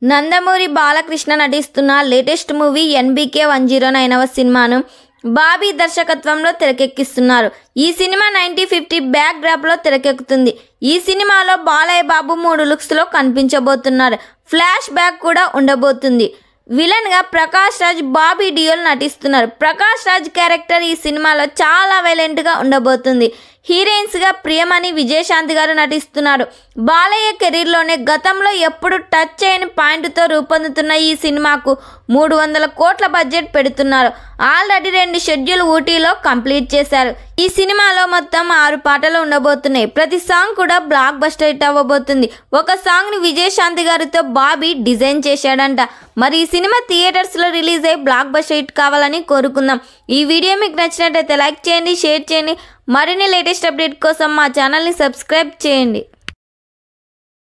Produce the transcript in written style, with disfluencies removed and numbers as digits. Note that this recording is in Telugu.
నందమూరి బాలకృష్ణ నటిస్తున్న లేటెస్ట్ మూవీ ఎన్బీకే 109వ సినిమాను బాబీ దర్శకత్వంలో తెరకెక్కిస్తున్నారు. ఈ సినిమా 1950 బ్యాక్ డ్రాప్లో తెరకెక్కుతుంది. ఈ సినిమాలో బాలయ్య బాబు 3 లుక్స్లో కనిపించబోతున్నారు. ఫ్లాష్ బ్యాక్ కూడా ఉండబోతుంది. విలన్గా ప్రకాష్ రాజ్, బాబీ డియోల్ నటిస్తున్నారు. ప్రకాష్ రాజ్ క్యారెక్టర్ ఈ సినిమాలో చాలా వైలెంట్గా ఉండబోతుంది. హీరోయిన్స్గా ప్రియమణి, విజయశాంతి గారు నటిస్తున్నారు. బాలయ్య కెరీర్లోనే గతంలో ఎప్పుడు టచ్ చేయని పాయింట్తో రూపొందుతున్న ఈ సినిమాకు 300 కోట్ల బడ్జెట్ పెడుతున్నారు. ఆల్రెడీ 2 షెడ్యూల్ ఊటీలో కంప్లీట్ చేశారు. ఈ సినిమాలో మొత్తం 6 పాటలు ఉండబోతున్నాయి. ప్రతి సాంగ్ కూడా బ్లాక్ బస్టర్ హిట్ అవ్వబోతుంది. ఒక సాంగ్ని విజయశాంతి గారితో బాబీ డిజైన్ చేశాడంట. మరి ఈ సినిమా థియేటర్స్లో రిలీజ్ అయ్యి బ్లాక్ బస్టర్ హిట్ కావాలని కోరుకుందాం. ఈ వీడియో మీకు నచ్చినట్టయితే లైక్ చేయండి, షేర్ చేయండి. మరిన్ని లేటెస్ట్ అప్డేట్ కోసం మా ఛానల్ని సబ్స్క్రైబ్ చేయండి.